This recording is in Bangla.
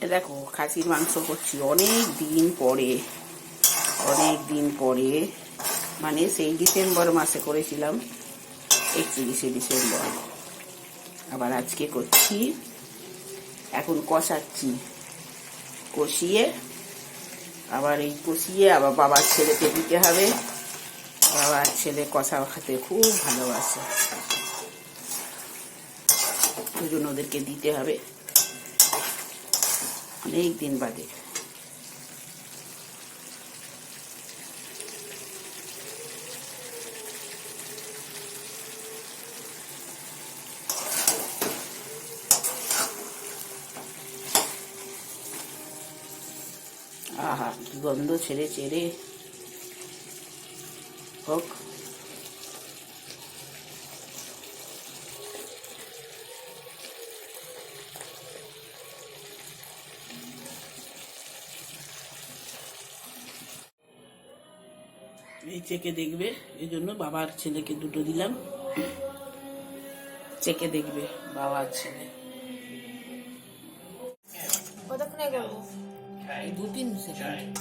দেখো খাসির মাংস করছি অনেক দিন পরে, মানে সেই ডিসেম্বর মাসে করেছিলাম, 31শে ডিসেম্বর। আবার আজকে করছি। এখন কষাচ্ছি, কষিয়ে আবার আবার বাবার ছেলেকে দিতে হবে। বাবার ছেলে কষা খেতে খুব ভালোবাসে, ওই জন্য ওদেরকে দিতে হবে অনেক দিন বাদে। আহা কি গন্ধ ছেড়েছে রে। হোক, এই চেকে দেখবে, এই জন্য বাবার ছেলেকে দুটো দিলাম। চেকে দেখবে বাবার ছেলে। কতক্ষণে করবো? 2-3 সেকেন্ড।